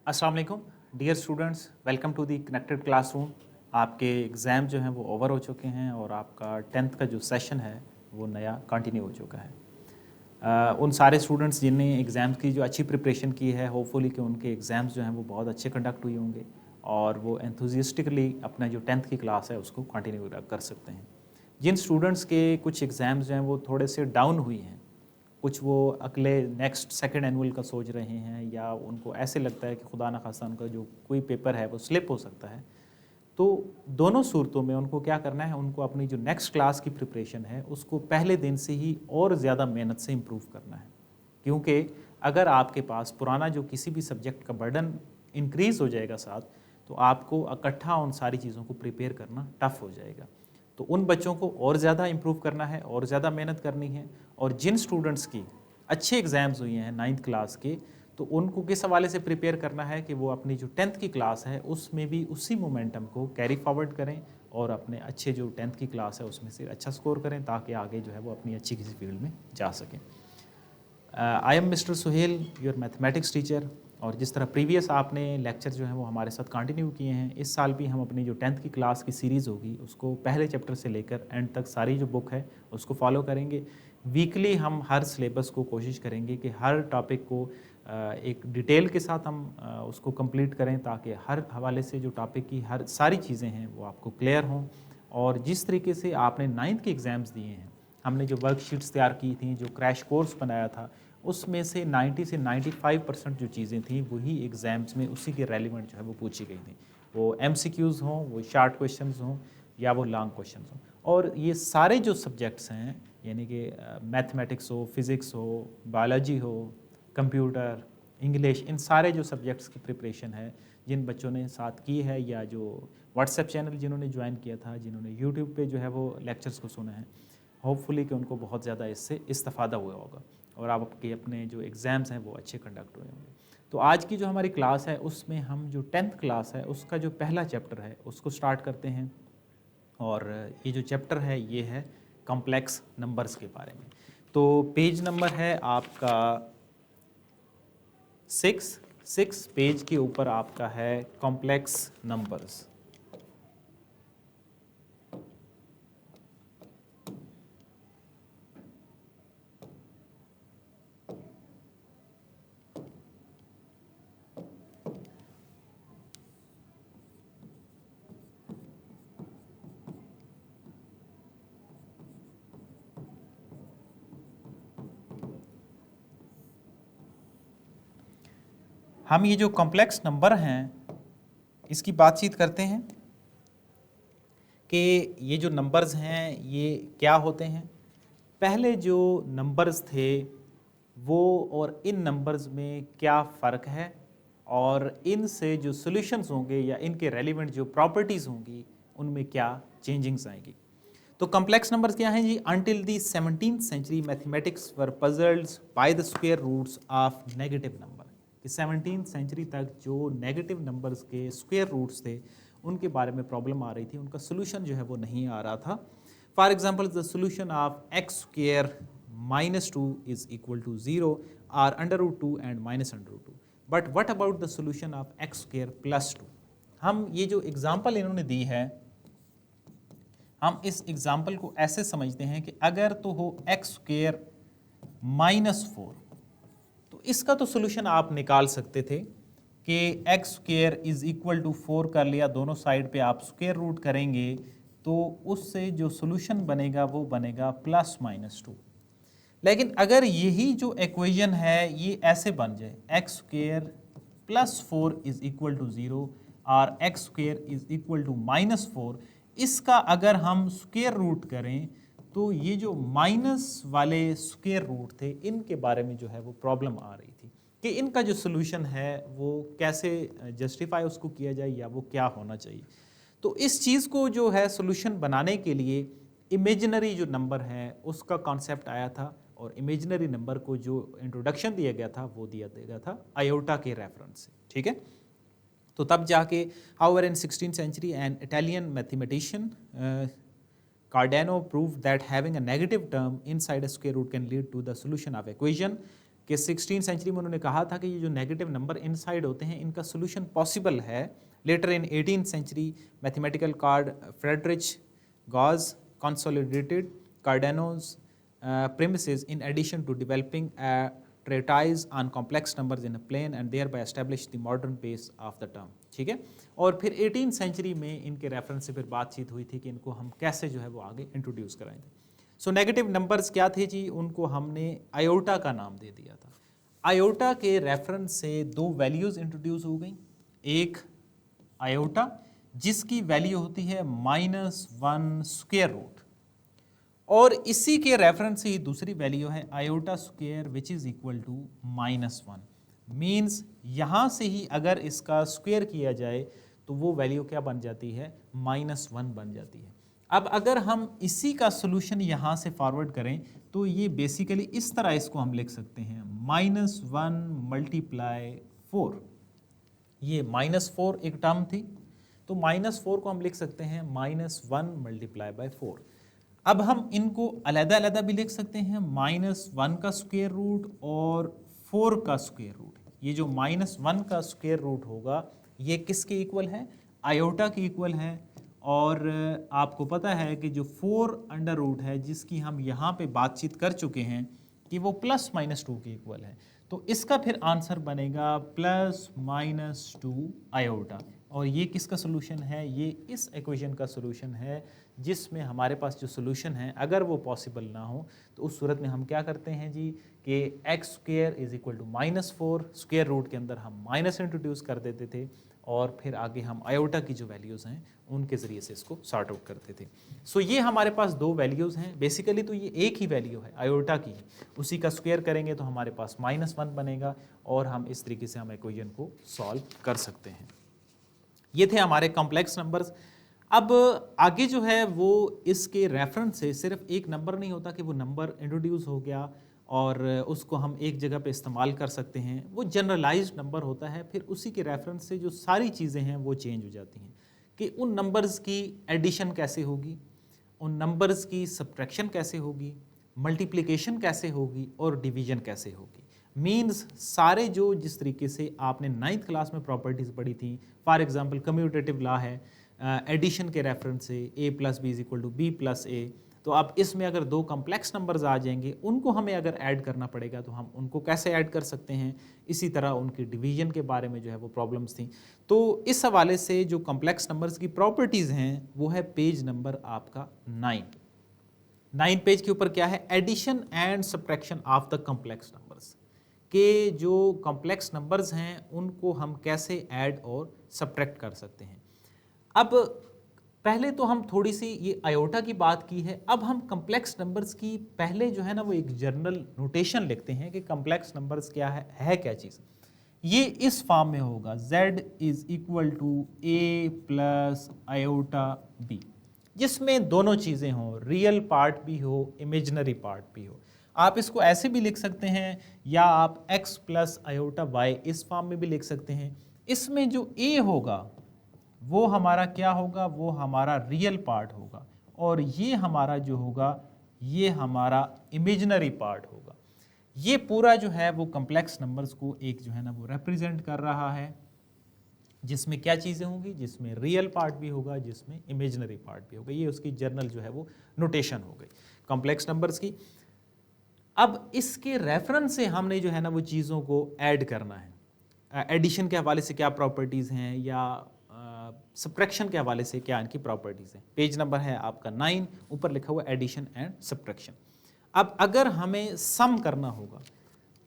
अस्सलाम वालेकुम dear students, welcome to the connected classroom. आपके एग्ज़ाम जो हैं वो ओवर हो चुके हैं और आपका 10th का जो सेशन है वो नया कंटिन्यू हो चुका है। उन सारे स्टूडेंट्स जिनने एग्ज़ाम्स की जो अच्छी प्रिपरेशन की है, होपफुली कि उनके एग्ज़ाम्स जो हैं वो बहुत अच्छे कंडक्ट हुए होंगे और वो एंथुजियास्टिकली अपना जो 10th की क्लास है उसको कंटिन्यू कर सकते हैं। जिन स्टूडेंट्स के कुछ एग्ज़ाम्स जो हैं वो थोड़े से डाउन हुई हैं, कुछ वो अगले नेक्स्ट सेकंड एनुअल का सोच रहे हैं या उनको ऐसे लगता है कि खुदा न खास्ता उनका जो कोई पेपर है वो स्लिप हो सकता है, तो दोनों सूरतों में उनको क्या करना है, उनको अपनी जो नेक्स्ट क्लास की प्रिपरेशन है उसको पहले दिन से ही और ज़्यादा मेहनत से इम्प्रूव करना है। क्योंकि अगर आपके पास पुराना जो किसी भी सब्जेक्ट का बर्डन इंक्रीज़ हो जाएगा साथ, तो आपको इकट्ठा उन सारी चीज़ों को प्रिपेयर करना टफ़ हो जाएगा। तो उन बच्चों को और ज़्यादा इम्प्रूव करना है और ज़्यादा मेहनत करनी है। और जिन स्टूडेंट्स की अच्छे एग्ज़ाम्स हुए हैं 9th क्लास के, तो उनको किस हवाले से प्रिपेयर करना है कि वो अपनी जो 10th की क्लास है उसमें भी उसी मोमेंटम को कैरी फॉरवर्ड करें और अपने अच्छे जो 10th की क्लास है उसमें से अच्छा स्कोर करें ताकि आगे जो है वो अपनी अच्छी किसी फील्ड में जा सकें। I am mister Suhail, your mathematics teacher. और जिस तरह प्रीवियस आपने लेक्चर जो हैं वो हमारे साथ कंटिन्यू किए हैं, इस साल भी हम अपनी जो 10th की क्लास की सीरीज़ होगी उसको पहले चैप्टर से लेकर एंड तक सारी जो बुक है उसको फॉलो करेंगे। वीकली हम हर सिलेबस को कोशिश करेंगे कि हर टॉपिक को एक डिटेल के साथ हम उसको कंप्लीट करें ताकि हर हवाले से जो टॉपिक की हर सारी चीज़ें हैं वो आपको क्लियर हों। और जिस तरीके से आपने 9th के एग्ज़ाम्स दिए हैं, हमने जो वर्कशीट्स तैयार की थी, जो क्रैश कोर्स बनाया था, उसमें से 90 से 95% जो चीज़ें थी वही एग्ज़ाम्स में उसी के रेलिवेंट जो है वो पूछी गई थी। वो एमसीक्यूज़ हों, वो शॉर्ट क्वेश्चंस हों या वो लॉन्ग क्वेश्चंस हों। और ये सारे जो सब्जेक्ट्स हैं, यानी कि मैथमेटिक्स हो, फिज़िक्स हो, बायोलॉजी हो, कंप्यूटर, इंग्लिश, इन सारे जो सब्जेक्ट्स की प्रिपरेशन है, जिन बच्चों ने साथ की है या जो व्हाट्सएप चैनल जिन्होंने ज्वाइन किया था, जिन्होंने यूट्यूब पे जो है वो लेक्चर्स को सुना है, होपफुली कि उनको बहुत ज़्यादा इससे इस्तेफ़ादा हुआ होगा और आपके अपने जो एग्ज़ाम्स हैं वो अच्छे कंडक्ट हुए होंगे। तो आज की जो हमारी क्लास है उसमें हम जो 10th क्लास है उसका जो पहला चैप्टर है उसको स्टार्ट करते हैं। और ये जो चैप्टर है ये है कॉम्प्लेक्स नंबर्स के बारे में। तो पेज नंबर है आपका 6 पेज के ऊपर आपका है कॉम्प्लेक्स नंबर्स। हम ये जो कॉम्प्लेक्स नंबर हैं इसकी बातचीत करते हैं कि ये जो नंबर्स हैं ये क्या होते हैं। पहले जो नंबर्स थे वो और इन नंबर्स में क्या फ़र्क है और इनसे जो सॉल्यूशंस होंगे या इनके रेलिवेंट जो प्रॉपर्टीज़ होंगी उनमें क्या चेंजिंग्स आएंगी। तो कॉम्प्लेक्स नंबर्स क्या हैं जी? Until the 17th century mathematics were puzzled by the square roots of negative number. कि 17th सेंचुरी तक जो नेगेटिव नंबर्स के स्क्वायर रूट्स थे उनके बारे में प्रॉब्लम आ रही थी, उनका सोल्यूशन जो है वो नहीं आ रहा था। For example the solution of x square -2 is equal to 0 are √2 and -√2। But what about the solution of x square +2। हम ये जो एग्जाम्पल इन्होंने दी है, हम इस एग्जाम्पल को ऐसे समझते हैं कि अगर तो हो एक्स स्क्वायर -4, तो इसका तो सोल्यूशन आप निकाल सकते थे कि x square is equal to 4 कर लिया, दोनों साइड पे आप स्क्वायर रूट करेंगे तो उससे जो सोल्यूशन बनेगा वो बनेगा +-2। लेकिन अगर यही जो इक्वेशन है ये ऐसे बन जाए, x square +4 is equal to 0 और x square is equal to -4, इसका अगर हम स्क्वायर रूट करें तो ये जो माइनस वाले स्क्वायर रूट थे इनके बारे में जो है वो प्रॉब्लम आ रही थी कि इनका जो सोल्यूशन है वो कैसे जस्टिफाई उसको किया जाए या वो क्या होना चाहिए। तो इस चीज़ को जो है सोल्यूशन बनाने के लिए इमेजिनरी जो नंबर है उसका कॉन्सेप्ट आया था और इमेजिनरी नंबर को जो इंट्रोडक्शन दिया गया था वो दिया गया था आयोटा के रेफरेंस से। ठीक है, तो तब जाके however in 16th century an Italian mathematician Cardano proved that having a negative term inside a square root can lead to the solution of equation कि 16th सेंचुरी में उन्होंने कहा था कि ये जो नेगेटिव नंबर इनसाइड होते हैं इनका सोल्यूशन पॉसिबल है। Later in 18th century mathematical Carl Friedrich Gauss consolidated Cardano's premises in addition to developing a treatise on complex numbers in a plane and thereby established the modern base of the term। ठीक है, और फिर 18th century में इनके reference से फिर बातचीत हुई थी कि इनको हम कैसे जो है वो आगे इंट्रोड्यूस कराएंगे। सो नेगेटिव नंबर्स क्या थे जी, उनको हमने आयोटा का नाम दे दिया था। आयोटा के रेफरेंस से दो वैल्यूज़ इंट्रोड्यूस हो गई, एक आयोटा जिसकी वैल्यू होती है -1 स्क्वायर रूट, और इसी के रेफरेंस से ही दूसरी वैल्यू है iota square which is equal to -1। Means यहाँ से ही अगर इसका स्क्वायर किया जाए तो वो वैल्यू क्या बन जाती है, -1 बन जाती है। अब अगर हम इसी का सोल्यूशन यहाँ से फॉरवर्ड करें तो ये बेसिकली इस तरह इसको हम लिख सकते हैं -1 मल्टीप्लाई 4। ये -4 एक टर्म थी, तो -4 को हम लिख सकते हैं -1 मल्टीप्लाई बाय 4। अब हम इनको अलग अलग भी लिख सकते हैं, -1 का स्क्वायर रूट और 4 का स्क्वायर रूट। ये जो -1 का स्क्वायर रूट होगा ये किसके इक्वल है, आयोटा के इक्वल है। और आपको पता है कि जो 4 अंडर रूट है जिसकी हम यहाँ पे बातचीत कर चुके हैं कि वो +-2 के इक्वल है, तो इसका फिर आंसर बनेगा +-2 आयोटा। और ये किसका सोल्यूशन है, ये इस इक्वेशन का सोल्यूशन है जिसमें हमारे पास जो सोल्यूशन है अगर वो पॉसिबल ना हो तो उस सूरत में हम क्या करते हैं जी कि x² = -4, स्क्वायर रूट के अंदर हम माइनस इंट्रोड्यूस कर देते थे और फिर आगे हम आयोटा की जो वैल्यूज़ हैं उनके ज़रिए से इसको सॉर्ट आउट करते थे। सो ये हमारे पास दो वैल्यूज़ हैं, बेसिकली तो ये एक ही वैल्यू है आयोटा की, उसी का स्क्वायर करेंगे तो हमारे पास -1 बनेगा और हम इस तरीके से हम इक्वेशन को सॉल्व कर सकते हैं। ये थे हमारे कॉम्प्लेक्स नंबर्स। अब आगे जो है वो इसके रेफरेंस से सिर्फ एक नंबर नहीं होता कि वो नंबर इंट्रोड्यूस हो गया और उसको हम एक जगह पे इस्तेमाल कर सकते हैं, वो जनरलाइज्ड नंबर होता है। फिर उसी के रेफरेंस से जो सारी चीज़ें हैं वो चेंज हो जाती हैं कि उन नंबर्स की एडिशन कैसे होगी, उन नंबर्स की सब्ट्रैक्शन कैसे होगी, मल्टीप्लिकेशन कैसे होगी और डिवीजन कैसे होगी। मीन्स सारे जो जिस तरीके से आपने 9th क्लास में प्रॉपर्टीज़ पढ़ी थी, फॉर एग्जांपल कम्यूटेटिव लॉ है एडिशन के रेफरेंस से a + b = b + a, तो अब इसमें अगर दो कम्प्लेक्स नंबर्स आ जाएंगे उनको हमें अगर ऐड करना पड़ेगा तो हम उनको कैसे ऐड कर सकते हैं। इसी तरह उनकी डिवीजन के बारे में जो है वो प्रॉब्लम्स थी। तो इस हवाले से जो कम्प्लेक्स नंबर्स की प्रॉपर्टीज़ हैं वो है पेज नंबर आपका 9 पेज के ऊपर क्या है, addition and subtraction of the complex numbers के जो कॉम्प्लेक्स नंबर्स हैं उनको हम कैसे ऐड और सब्ट्रैक्ट कर सकते हैं। अब पहले तो हम थोड़ी सी ये आयोटा की बात की है, अब हम कॉम्प्लेक्स नंबर्स की पहले जो है ना वो एक जनरल नोटेशन लिखते हैं कि कॉम्प्लेक्स नंबर्स क्या है क्या चीज़। ये इस फॉर्म में होगा z = a + आयोटा b, जिसमें दोनों चीज़ें हों, रियल पार्ट भी हो, इमेजिनरी पार्ट भी हो। आप इसको ऐसे भी लिख सकते हैं या आप x + आयोटा y इस फॉर्म में भी लिख सकते हैं। इसमें जो a होगा वो हमारा क्या होगा, वो हमारा रियल पार्ट होगा और ये हमारा जो होगा ये हमारा इमेजिनरी पार्ट होगा। ये पूरा जो है वो कॉम्प्लेक्स नंबर्स को एक जो है ना वो रिप्रेजेंट कर रहा है, जिसमें क्या चीज़ें होंगी, जिसमें रियल पार्ट भी होगा, जिसमें इमेजिनरी पार्ट भी होगा। ये उसकी जर्नल जो है वो नोटेशन हो गई कॉम्प्लेक्स नंबर्स की। अब इसके रेफरेंस से हमने जो है ना वो चीज़ों को ऐड करना है। एडिशन के हवाले से क्या प्रॉपर्टीज़ हैं या सब्ट्रैक्शन के हवाले से क्या इनकी प्रॉपर्टीज़ हैं। पेज नंबर है आपका 9, ऊपर लिखा हुआ एडिशन एंड सब्ट्रैक्शन। अब अगर हमें सम करना होगा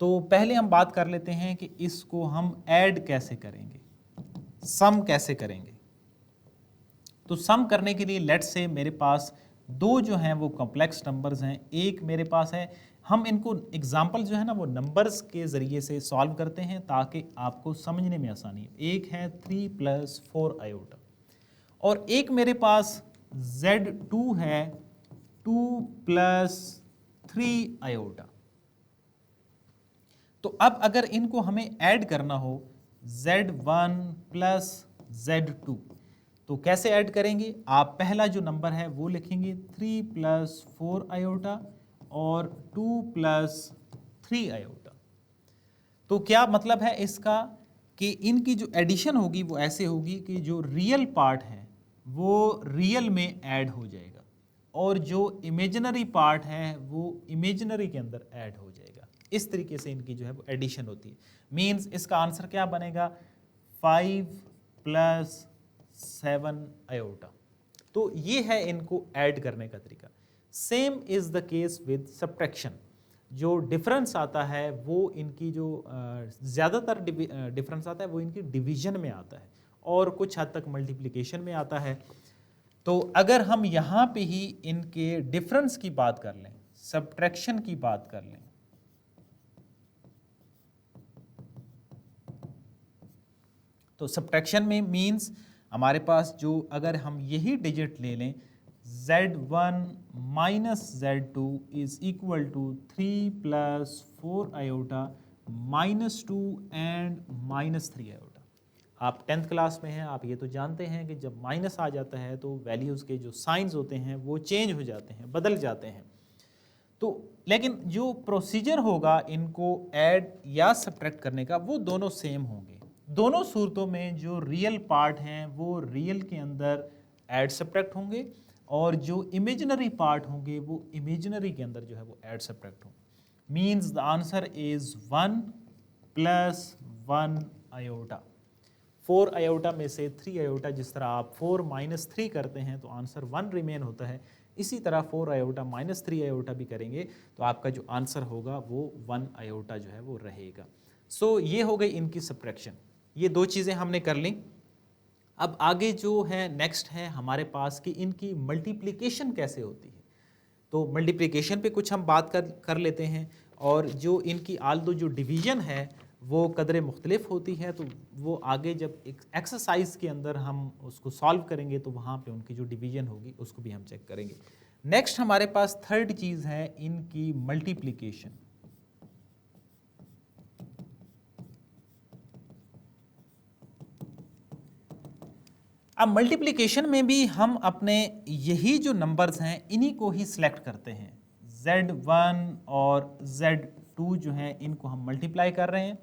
तो पहले हम बात कर लेते हैं कि इसको हम ऐड कैसे करेंगे, सम कैसे करेंगे। तो सम करने के लिए लेट्स से मेरे पास दो जो हैं वो कॉम्प्लेक्स नंबर्स हैं, एक मेरे पास है, हम इनको एग्जाम्पल जो है ना वो नंबर्स के ज़रिए से सॉल्व करते हैं ताकि आपको समझने में आसानी है। एक है 3 + 4 आयोटा और एक मेरे पास z2 है 2 + 3 आयोटा। तो अब अगर इनको हमें ऐड करना हो z1 + z2 तो कैसे ऐड करेंगे, आप पहला जो नंबर है वो लिखेंगे 3 + 4 आयोटा और 2 + 3 आयोटा। तो क्या मतलब है इसका कि इनकी जो एडिशन होगी वो ऐसे होगी कि जो रियल पार्ट है वो रियल में ऐड हो जाएगा और जो इमेजिनरी पार्ट है वो इमेजिनरी के अंदर ऐड हो जाएगा। इस तरीके से इनकी जो है वो एडिशन होती है। मींस इसका आंसर क्या बनेगा 5 + 7 आयोटा। तो ये है इनको ऐड करने का तरीका। Same is the case with subtraction. जो डिफरेंस आता है वो इनकी जो ज़्यादातर डिफरेंस आता है वो इनकी डिवीजन में आता है और कुछ हद तक मल्टीप्लिकेशन में आता है। तो अगर हम यहाँ पे ही इनके डिफरेंस की बात कर लें, सब्ट्रैक्शन की बात कर लें, तो सब्ट्रैक्शन में मींस हमारे पास जो अगर हम यही डिजिट ले लें z1 - z2 = 3 + 4 iota -2 and -3 iota. आप 10th क्लास में हैं, आप ये तो जानते हैं कि जब माइनस आ जाता है तो वैल्यूज़ के जो साइंस होते हैं वो चेंज हो जाते हैं, बदल जाते हैं। तो लेकिन जो प्रोसीजर होगा इनको ऐड या सब्ट्रैक्ट करने का वो दोनों सेम होंगे। दोनों सूरतों में जो रियल पार्ट हैं वो रियल के अंदर ऐड सब्ट्रैक्ट होंगे और जो इमेजिनरी पार्ट होंगे वो इमेजिनरी के अंदर जो है वो ऐड सब्ट्रैक्ट होंगे। Means the answer is 1 + 1 iota. 4 iota में से 3 आयोटा, जिस तरह आप 4 - 3 करते हैं तो आंसर 1 रिमेन होता है, इसी तरह 4 आयोटा - 3 आयोटा भी करेंगे तो आपका जो आंसर होगा वो 1 आयोटा जो है वो रहेगा। सो ये हो गई इनकी सब्ट्रैक्शन। ये दो चीज़ें हमने कर ली। अब आगे जो है नेक्स्ट है हमारे पास कि इनकी मल्टीप्लिकेशन कैसे होती है। तो मल्टीप्लिकेशन पे कुछ हम बात कर लेते हैं और जो इनकी आल्दो जो डिवीज़न है वो कदरे मुख्तलिफ होती है, तो वो आगे जब एक एक्सरसाइज के अंदर हम उसको सॉल्व करेंगे तो वहाँ पे उनकी जो डिवीज़न होगी उसको भी हम चेक करेंगे। नेक्स्ट हमारे पास थर्ड चीज़ है इनकी मल्टीप्लिकेशन। अब मल्टीप्लिकेशन में भी हम अपने यही जो नंबर्स हैं इन्हीं को ही सिलेक्ट करते हैं। Z1 और Z2 जो हैं इनको हम मल्टीप्लाई कर रहे हैं।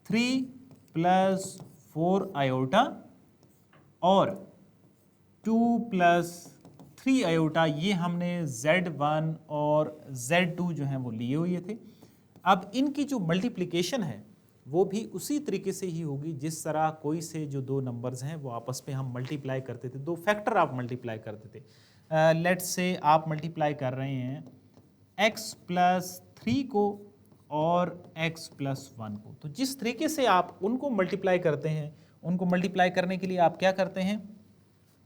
3 + 4 आयोटा और 2 + 3 आयोटा, ये हमने Z1 और Z2 जो हैं वो लिए हुए थे। अब इनकी जो मल्टीप्लिकेशन है वो भी उसी तरीके से ही होगी जिस तरह कोई से जो दो नंबर्स हैं वो आपस में हम मल्टीप्लाई करते थे, दो फैक्टर आप मल्टीप्लाई करते थे। लेट्स से आप मल्टीप्लाई कर रहे हैं x + 3 को और x + 1 को। तो जिस तरीके से आप उनको मल्टीप्लाई करते हैं, उनको मल्टीप्लाई करने के लिए आप क्या करते हैं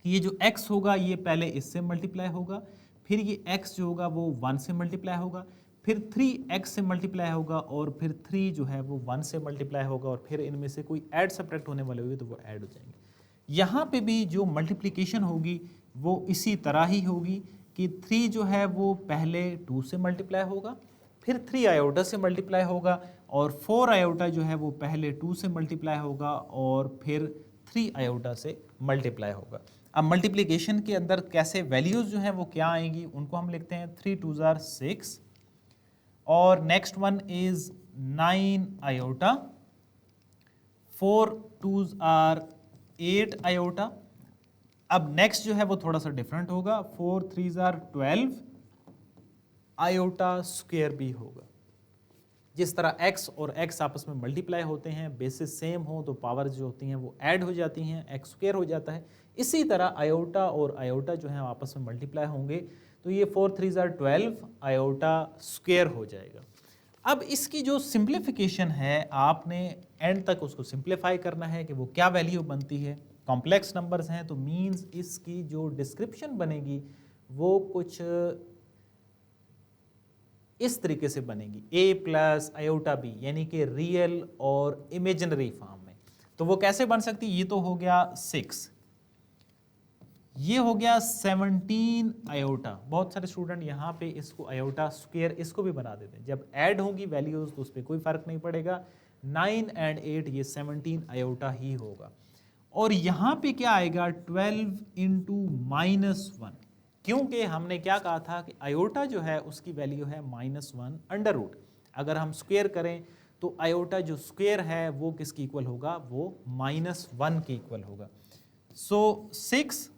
कि ये जो x होगा ये पहले इससे मल्टीप्लाई होगा, फिर ये x जो होगा वो 1 से मल्टीप्लाई होगा, फिर 3x से मल्टीप्लाई होगा और फिर 3 जो है वो 1 से मल्टीप्लाई होगा और फिर इनमें से कोई ऐड सब्ट्रैक्ट होने वाले होंगे तो वो ऐड हो जाएंगे। यहाँ पे भी जो मल्टीप्लिकेशन होगी वो इसी तरह ही होगी कि 3 जो है वो पहले 2 से मल्टीप्लाई होगा, फिर 3 आयोटा से मल्टीप्लाई होगा और 4 आयोटा जो है वो पहले 2 से मल्टीप्लाई होगा और फिर 3 आयोटा से मल्टीप्लाई होगा। अब मल्टीप्लिकेशन के अंदर कैसे वैल्यूज़ जो हैं वो क्या आएंगी उनको हम लिखते हैं 3 × 2 = 6 और next one is 9 iota, 4 × 2 = 8 iota. अब नेक्स्ट जो है वो थोड़ा सा डिफरेंट होगा, 4 × 3 = 12 आयोटा स्क्वायर भी होगा। जिस तरह x और x आपस में मल्टीप्लाई होते हैं, बेसिस सेम हो तो पावर जो होती हैं वो ऐड हो जाती हैं, x स्क्वायर हो जाता है। इसी तरह आयोटा और आयोटा जो है आपस में मल्टीप्लाई होंगे तो ये 4 × 3 = 12 आयोटा स्क्वायर हो जाएगा। अब इसकी जो सिंप्लीफिकेशन है आपने एंड तक उसको सिंप्लीफाई करना है कि वो क्या वैल्यू बनती है। कॉम्प्लेक्स नंबर्स हैं तो मीन्स इसकी जो डिस्क्रिप्शन बनेगी वो कुछ इस तरीके से बनेगी, a + आयोटा b, यानी कि रियल और इमेजिनरी फॉर्म में। तो वो कैसे बन सकती है, ये तो हो गया 6, ये हो गया 17 आयोटा। बहुत सारे स्टूडेंट यहाँ पे इसको आयोटा स्क्वायर इसको भी बना देते हैं। जब ऐड होंगी वैल्यूज तो उस पर कोई फर्क नहीं पड़ेगा, 9 और 8 ये 17 आयोटा ही होगा। और यहाँ पे क्या आएगा 12 × -1, क्योंकि हमने क्या कहा था कि आयोटा जो है उसकी वैल्यू है -1 अंडर रूट। अगर हम स्क्वायर करें तो आयोटा जो स्क्वायर है वो किसकी इक्वल होगा, वो -1 के इक्वल होगा। सो 6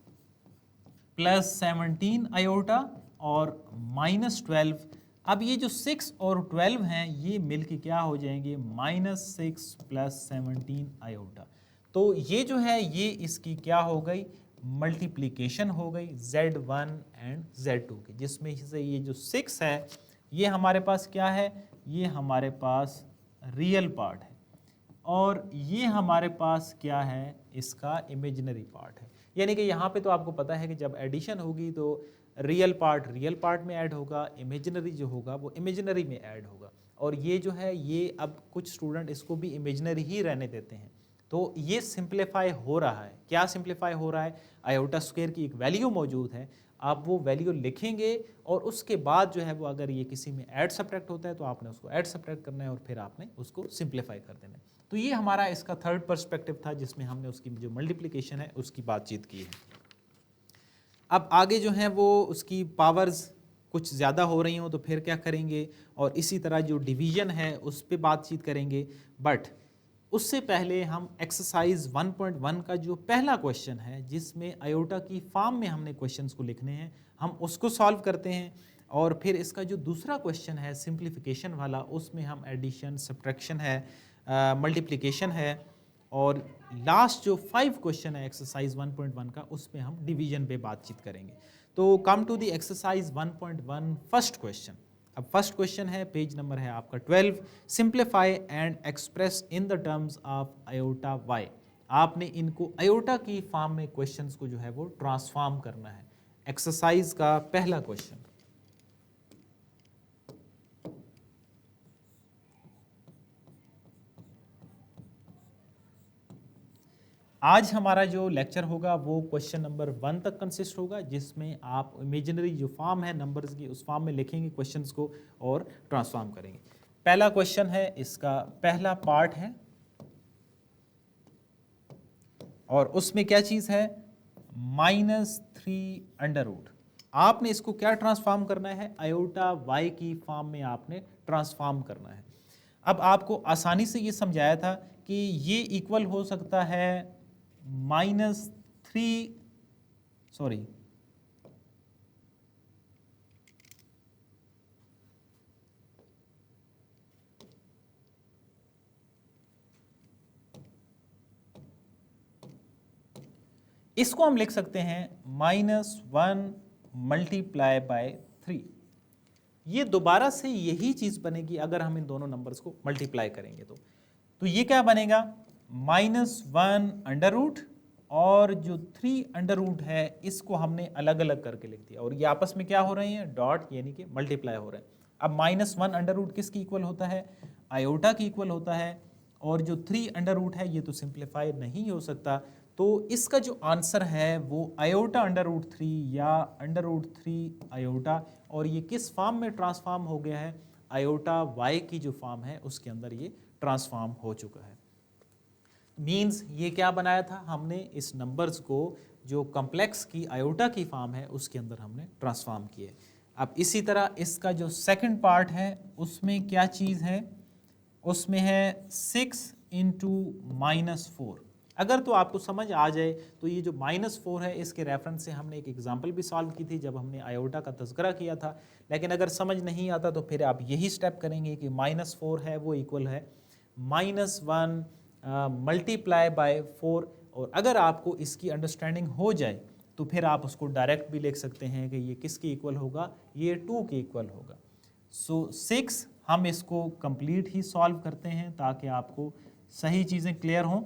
+ 17 आयोटा और -12। अब ये जो 6 और 12 हैं ये मिलके क्या हो जाएंगे, -6 + 17 आयोटा। तो ये जो है ये इसकी क्या हो गई, मल्टीप्लिकेशन हो गई Z1 एंड Z2 की, जिसमें से ये जो 6 है ये हमारे पास क्या है, ये हमारे पास रियल पार्ट है और ये हमारे पास क्या है, इसका इमेजिनरी पार्ट है। यानी कि यहाँ पे तो आपको पता है कि जब एडिशन होगी तो रियल पार्ट में ऐड होगा, इमेजिनरी जो होगा वो इमेजिनरी में ऐड होगा। और ये जो है ये अब कुछ स्टूडेंट इसको भी इमेजिनरी ही रहने देते हैं। तो ये सिंप्लीफाई हो रहा है। क्या सिंप्लीफाई हो रहा है, आयोटा स्क्वायर की एक वैल्यू मौजूद है, आप वो वैल्यू लिखेंगे और उसके बाद जो है वो अगर ये किसी में ऐड सब्ट्रैक्ट होता है तो आपने उसको ऐड सब्ट्रैक्ट करना है और फिर आपने उसको सिंप्लीफाई कर देना है। तो ये हमारा इसका थर्ड पर्सपेक्टिव था जिसमें हमने उसकी जो मल्टीप्लिकेशन है उसकी बातचीत की है। अब आगे जो है वो उसकी पावर्स कुछ ज़्यादा हो रही हों तो फिर क्या करेंगे, और इसी तरह जो डिवीज़न है उस पर बातचीत करेंगे। बट उससे पहले हम एक्सरसाइज 1.1 का जो पहला क्वेश्चन है जिसमें आयोटा की फॉर्म में हमने क्वेश्चंस को लिखने हैं, हम उसको सॉल्व करते हैं। और फिर इसका जो दूसरा क्वेश्चन है सिंप्लीफिकेशन वाला, उसमें हम एडिशन, सब्ट्रैक्शन है, मल्टीप्लिकेशन है, और लास्ट जो 5 क्वेश्चन है एक्सरसाइज 1.1 का उसमें हम डिवीजन पे बातचीत करेंगे। तो come to the exercise 1.1 first question. अब फर्स्ट क्वेश्चन है, पेज नंबर है आपका 12, simplify and express in the terms of iota y. आपने इनको आयोटा की फॉर्म में क्वेश्चंस को जो है वो ट्रांसफॉर्म करना है। एक्सरसाइज का पहला क्वेश्चन। आज हमारा जो लेक्चर होगा वो क्वेश्चन नंबर 1 तक कंसिस्ट होगा, जिसमें आप इमेजिनरी जो फॉर्म है नंबर्स की उस फॉर्म में लिखेंगे क्वेश्चंस को और ट्रांसफॉर्म करेंगे। पहला क्वेश्चन है, इसका पहला पार्ट है और उसमें क्या चीज़ है, -3√। आपने इसको क्या ट्रांसफॉर्म करना है, आयोटा वाई की फॉर्म में आपने ट्रांसफॉर्म करना है। अब आपको आसानी से ये समझाया था कि ये इक्वल हो सकता है -3, सॉरी, इसको हम लिख सकते हैं -1 × 3। ये दोबारा से यही चीज बनेगी अगर हम इन दोनों नंबर्स को मल्टीप्लाई करेंगे तो ये क्या बनेगा, -1 √ और जो 3 है इसको हमने अलग अलग करके लिख दिया और ये आपस में क्या हो रहे हैं, डॉट, यानी कि मल्टीप्लाई हो रहे हैं। अब -1 √ किसकी इक्वल होता है, आयोटा की इक्वल होता है, और जो 3 है ये तो सिंप्लीफाई नहीं हो सकता। तो इसका जो आंसर है वो आयोटा √3 या √3 आयोटा, और ये किस फॉर्म में ट्रांसफॉर्म हो गया है, आयोटा वाई की जो फॉर्म है उसके अंदर ये ट्रांसफॉर्म हो चुका है। मीन्स ये क्या बनाया था हमने, इस नंबर्स को जो कॉम्प्लेक्स की आयोटा की फॉर्म है उसके अंदर हमने ट्रांसफॉर्म किए। अब इसी तरह इसका जो सेकंड पार्ट है उसमें क्या चीज़ है, उसमें है 6 × -4। अगर तो आपको समझ आ जाए तो ये जो -4 है इसके रेफरेंस से हमने एक एग्जांपल भी सॉल्व की थी जब हमने आयोटा का तज़किरा किया था। लेकिन अगर समझ नहीं आता तो फिर आप यही स्टेप करेंगे कि -4 है वो इक्वल है -1 × 4। और अगर आपको इसकी अंडरस्टैंडिंग हो जाए तो फिर आप उसको डायरेक्ट भी लिख सकते हैं कि ये किसके इक्वल होगा, ये 2 के इक्वल होगा। सो 6 हम इसको कंप्लीट ही सॉल्व करते हैं ताकि आपको सही चीज़ें क्लियर हों।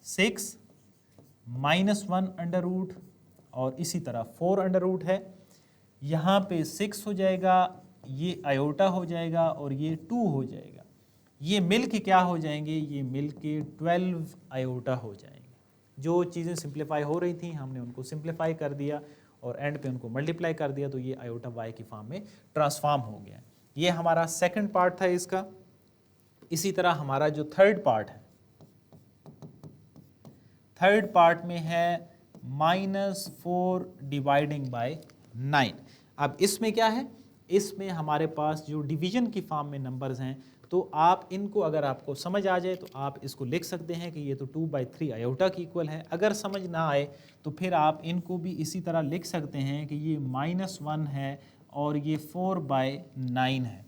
6 -1 √ और इसी तरह 4 है, यहाँ पे 6 हो जाएगा, ये आयोटा हो जाएगा और ये 2 हो जाएगा। ये मिल के क्या हो जाएंगे, ये मिल के 12 आयोटा हो जाएंगे। जो चीज़ें सिंप्लीफाई हो रही थी हमने उनको सिंप्लीफाई कर दिया और एंड पे उनको मल्टीप्लाई कर दिया, तो ये आयोटा वाई की फॉर्म में ट्रांसफॉर्म हो गया। ये हमारा सेकंड पार्ट था इसका। इसी तरह हमारा जो थर्ड पार्ट है, थर्ड पार्ट में है -4 / 9। अब इसमें क्या है, इसमें हमारे पास जो डिवीजन की फॉर्म में नंबर्स हैं तो आप इनको अगर आपको समझ आ जाए तो आप इसको लिख सकते हैं कि ये तो 2/3 आयोटा की इक्वल है। अगर समझ ना आए तो फिर आप इनको भी इसी तरह लिख सकते हैं कि ये -1 है और ये 4/9 है।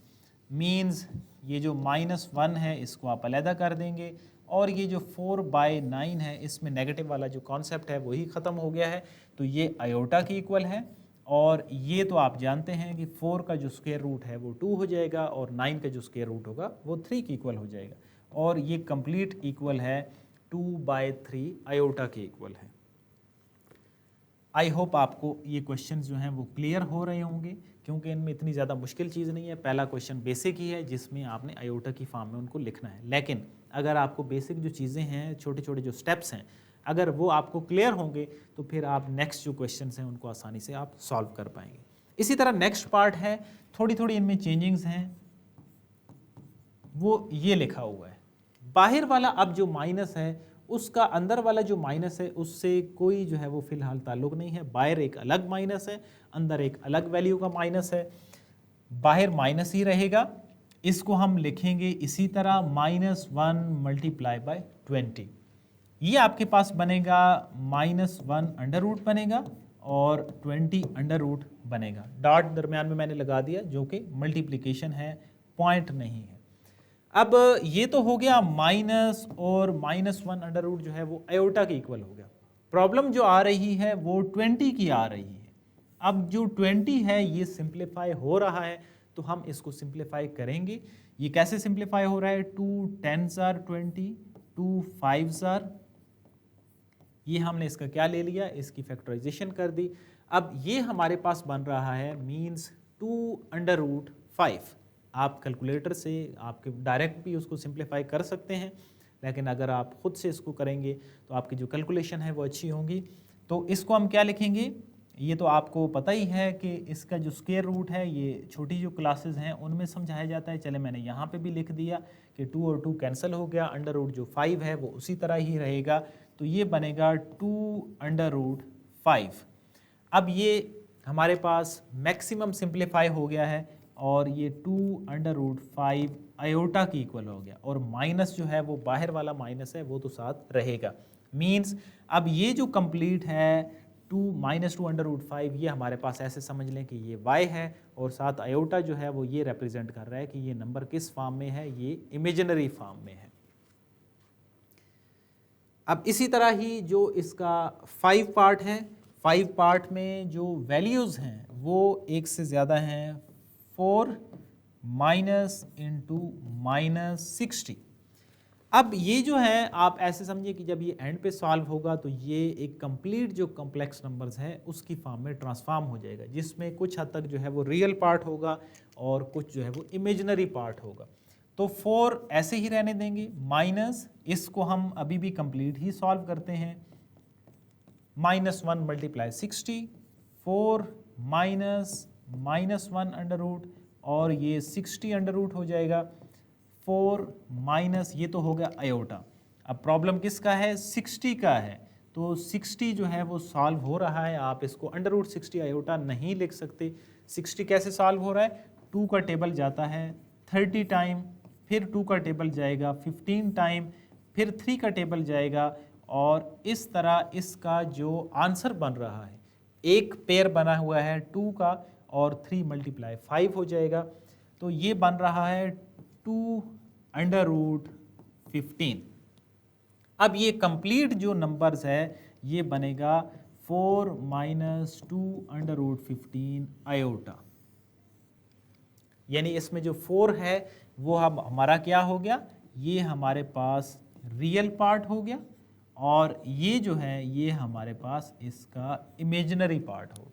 मीन्स ये जो -1 है इसको आप अलहदा कर देंगे और ये जो 4/9 है इसमें नेगेटिव वाला जो कॉन्सेप्ट है वही ख़त्म हो गया है, तो ये आयोटा की इक्वल है। और ये तो आप जानते हैं कि 4 का जो स्क्वायर रूट है वो 2 हो जाएगा और 9 का जो स्क्वायर रूट होगा वो 3 की इक्वल हो जाएगा और ये कंप्लीट इक्वल है 2/3 आयोटा के इक्वल है। आई होप आपको ये क्वेश्चन जो हैं वो क्लियर हो रहे होंगे, क्योंकि इनमें इतनी ज़्यादा मुश्किल चीज़ नहीं है। पहला क्वेश्चन बेसिक ही है जिसमें आपने आयोटा की फॉर्म में उनको लिखना है, लेकिन अगर आपको बेसिक जो चीज़ें हैं, छोटे छोटे जो स्टेप्स हैं, अगर वो आपको क्लियर होंगे तो फिर आप नेक्स्ट जो क्वेश्चन हैं उनको आसानी से आप सॉल्व कर पाएंगे। इसी तरह नेक्स्ट पार्ट है, थोड़ी थोड़ी इनमें चेंजिंग्स हैं, वो ये लिखा हुआ है बाहर वाला अब जो माइनस है उसका अंदर वाला जो माइनस है उससे कोई जो है वो फिलहाल ताल्लुक नहीं है। बाहर एक अलग माइनस है, अंदर एक अलग वैल्यू का माइनस है। बाहर माइनस ही रहेगा, इसको हम लिखेंगे इसी तरह -1 × 20। ये आपके पास बनेगा -1 अंडर रूट बनेगा और 20 अंडर रूट बनेगा। डॉट दरम्यान में मैंने लगा दिया जो कि मल्टीप्लिकेशन है, पॉइंट नहीं है। अब ये तो हो गया माइनस और -1 अंडर रूट जो है वो आयोटा के इक्वल हो गया। प्रॉब्लम जो आ रही है वो 20 की आ रही है। अब जो 20 है ये सिंप्लीफाई हो रहा है तो हम इसको सिंप्लीफाई करेंगे। ये कैसे सिंप्लीफाई हो रहा है? 2 10s are 20, 2 5s are, ये हमने इसका क्या ले लिया, इसकी फैक्टराइजेशन कर दी। अब ये हमारे पास बन रहा है मीन्स 2√5। आप कैलकुलेटर से आपके डायरेक्ट भी उसको सिंप्लीफाई कर सकते हैं, लेकिन अगर आप ख़ुद से इसको करेंगे तो आपकी जो कैलकुलेशन है वो अच्छी होंगी। तो इसको हम क्या लिखेंगे, ये तो आपको पता ही है कि इसका जो स्क्वायर रूट है ये छोटी जो क्लासेस हैं उनमें समझाया जाता है। चले मैंने यहाँ पे भी लिख दिया कि 2 और 2 कैंसिल हो गया, अंडर रूट जो 5 है वो उसी तरह ही रहेगा, तो ये बनेगा 2√5। अब ये हमारे पास मैक्सिमम सिंप्लीफाई हो गया है और ये 2√5 आयोटा की इक्वल हो गया और माइनस जो है वो बाहर वाला माइनस है वो तो साथ रहेगा। मीन्स अब ये जो कंप्लीट है 2 -2√5 ये हमारे पास ऐसे समझ लें कि ये y है और साथ आयोटा जो है वो ये रिप्रेजेंट कर रहा है कि ये नंबर किस फॉर्म में है, ये इमेजिनरी फॉर्म में है। अब इसी तरह ही जो इसका 5 पार्ट है, 5 पार्ट में जो वैल्यूज़ हैं वो एक से ज़्यादा हैं, 4 - -60। अब ये जो है आप ऐसे समझिए कि जब ये एंड पे सॉल्व होगा तो ये एक कंप्लीट जो कॉम्प्लेक्स नंबर्स है उसकी फॉर्म में ट्रांसफॉर्म हो जाएगा, जिसमें कुछ हद तक जो है वो रियल पार्ट होगा और कुछ जो है वो इमेजिनरी पार्ट होगा। तो 4 ऐसे ही रहने देंगे, माइनस इसको हम अभी भी कंप्लीट ही सॉल्व करते हैं, -1 × 60, 4 -1 अंडर रूट और ये 60 अंडर रूट हो जाएगा, 4 माइनस ये तो हो गया आयोटा। अब प्रॉब्लम किसका है? 60 का है, तो 60 जो है वो सॉल्व हो रहा है। आप इसको √60 आयोटा नहीं लिख सकते। 60 कैसे सॉल्व हो रहा है? 2 का टेबल जाता है 30 टाइम, फिर 2 का टेबल जाएगा 15 टाइम, फिर 3 का टेबल जाएगा और इस तरह इसका जो आंसर बन रहा है, एक पेयर बना हुआ है 2 का और 3 × 5 हो जाएगा, तो ये बन रहा है 2√15। अब ये कंप्लीट जो नंबर्स है ये बनेगा 4 - 2√15 आयोटा। यानी इसमें जो 4 है वो हम हमारा क्या हो गया, ये हमारे पास रियल पार्ट हो गया और ये जो है ये हमारे पास इसका इमेजिनरी पार्ट हो गया।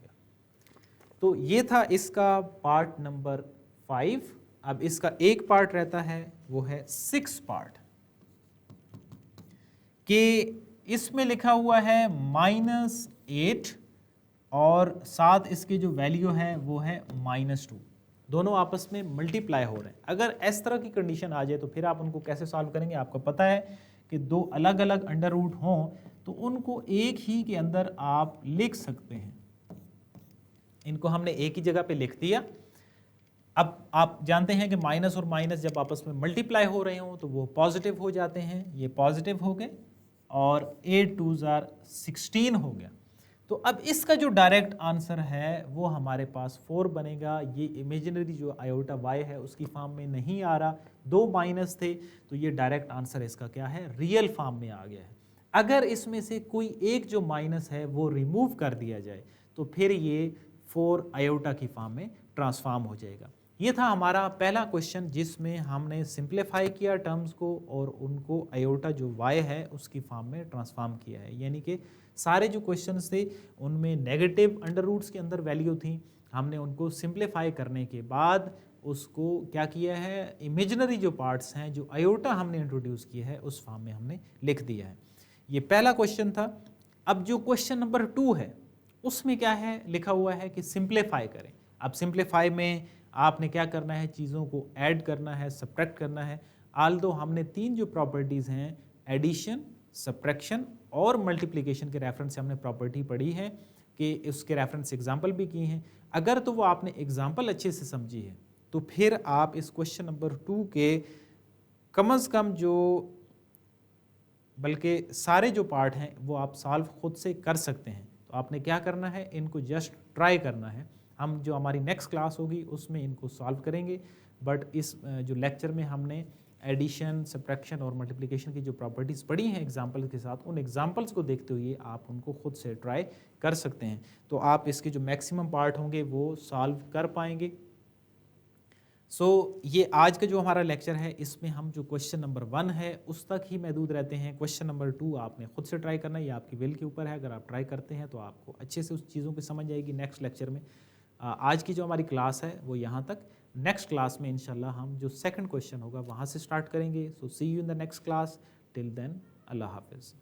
तो ये था इसका पार्ट नंबर 5। अब इसका एक पार्ट रहता है वो है 6 पार्ट, कि इसमें लिखा हुआ है -8 और साथ इसके जो वैल्यू है वो है -2, दोनों आपस में मल्टीप्लाई हो रहे हैं। अगर इस तरह की कंडीशन आ जाए तो फिर आप उनको कैसे सॉल्व करेंगे? आपको पता है कि दो अलग अलग अंडर रूट हों तो उनको एक ही के अंदर आप लिख सकते हैं। इनको हमने एक ही जगह पे लिख दिया, अब आप जानते हैं कि माइनस और माइनस जब आपस में मल्टीप्लाई हो रहे हों तो वो पॉजिटिव हो जाते हैं, ये पॉजिटिव हो गए और 8 2s आर 16 हो गया। तो अब इसका जो डायरेक्ट आंसर है वो हमारे पास 4 बनेगा। ये इमेजिनरी जो आयोटा y है उसकी फॉर्म में नहीं आ रहा, 2 माइनस थे, तो ये डायरेक्ट आंसर इसका क्या है, रियल फॉर्म में आ गया है। अगर इसमें से कोई एक जो माइनस है वो रिमूव कर दिया जाए तो फिर ये 4 आयोटा की फॉर्म में ट्रांसफॉर्म हो जाएगा। ये था हमारा पहला क्वेश्चन जिसमें हमने सिंप्लीफाई किया टर्म्स को और उनको आयोटा जो y है उसकी फॉर्म में ट्रांसफॉर्म किया है। यानी कि सारे जो क्वेश्चंस थे उनमें नेगेटिव अंडर रूट्स के अंदर वैल्यू थी, हमने उनको सिंप्लीफाई करने के बाद उसको क्या किया है, इमेजिनरी जो पार्ट्स हैं जो आयोटा हमने इंट्रोड्यूस किया है उस फॉर्म में हमने लिख दिया है। ये पहला क्वेश्चन था। अब जो क्वेश्चन नंबर 2 है उसमें क्या है, लिखा हुआ है कि सिंप्लीफाई करें। अब सिंप्लीफाई में आपने क्या करना है, चीज़ों को ऐड करना है, सब्ट्रैक्ट करना है। आल्दो हमने 3 जो प्रॉपर्टीज़ हैं, एडिशन, सब्ट्रैक्शन और मल्टीप्लिकेशन के रेफरेंस से हमने प्रॉपर्टी पढ़ी है कि उसके रेफरेंस एग्जाम्पल भी किए हैं। अगर तो वो आपने एग्जाम्पल अच्छे से समझी है तो फिर आप इस क्वेश्चन नंबर 2 के कम से कम जो बल्कि सारे जो पार्ट हैं वो आप सॉल्व खुद से कर सकते हैं। तो आपने क्या करना है, इनको जस्ट ट्राई करना है। हम जो हमारी नेक्स्ट क्लास होगी उसमें इनको सॉल्व करेंगे, बट इस जो लेक्चर में हमने एडिशन, सब्ट्रैक्शन और मल्टीप्लिकेशन की जो प्रॉपर्टीज़ पढ़ी हैं एग्जाम्पल के साथ, उन एग्जाम्पल्स को देखते हुए आप उनको खुद से ट्राई कर सकते हैं। तो आप इसके जो मैक्सिमम पार्ट होंगे वो सॉल्व कर पाएंगे। ये आज का जो हमारा लेक्चर है इसमें हम जो क्वेश्चन नंबर 1 है उस तक ही महदूद रहते हैं। क्वेश्चन नंबर 2 आपने खुद से ट्राई करना है, ये आपकी विल के ऊपर है। अगर आप ट्राई करते हैं तो आपको अच्छे से उस चीज़ों की समझ आएगी नेक्स्ट लेक्चर में। आज की जो हमारी क्लास है वो यहाँ तक। नेक्स्ट क्लास में इंशाल्लाह हम जो सेकंड क्वेश्चन होगा वहाँ से स्टार्ट करेंगे। See you in the next class. Till then, अल्लाह हाफिज़।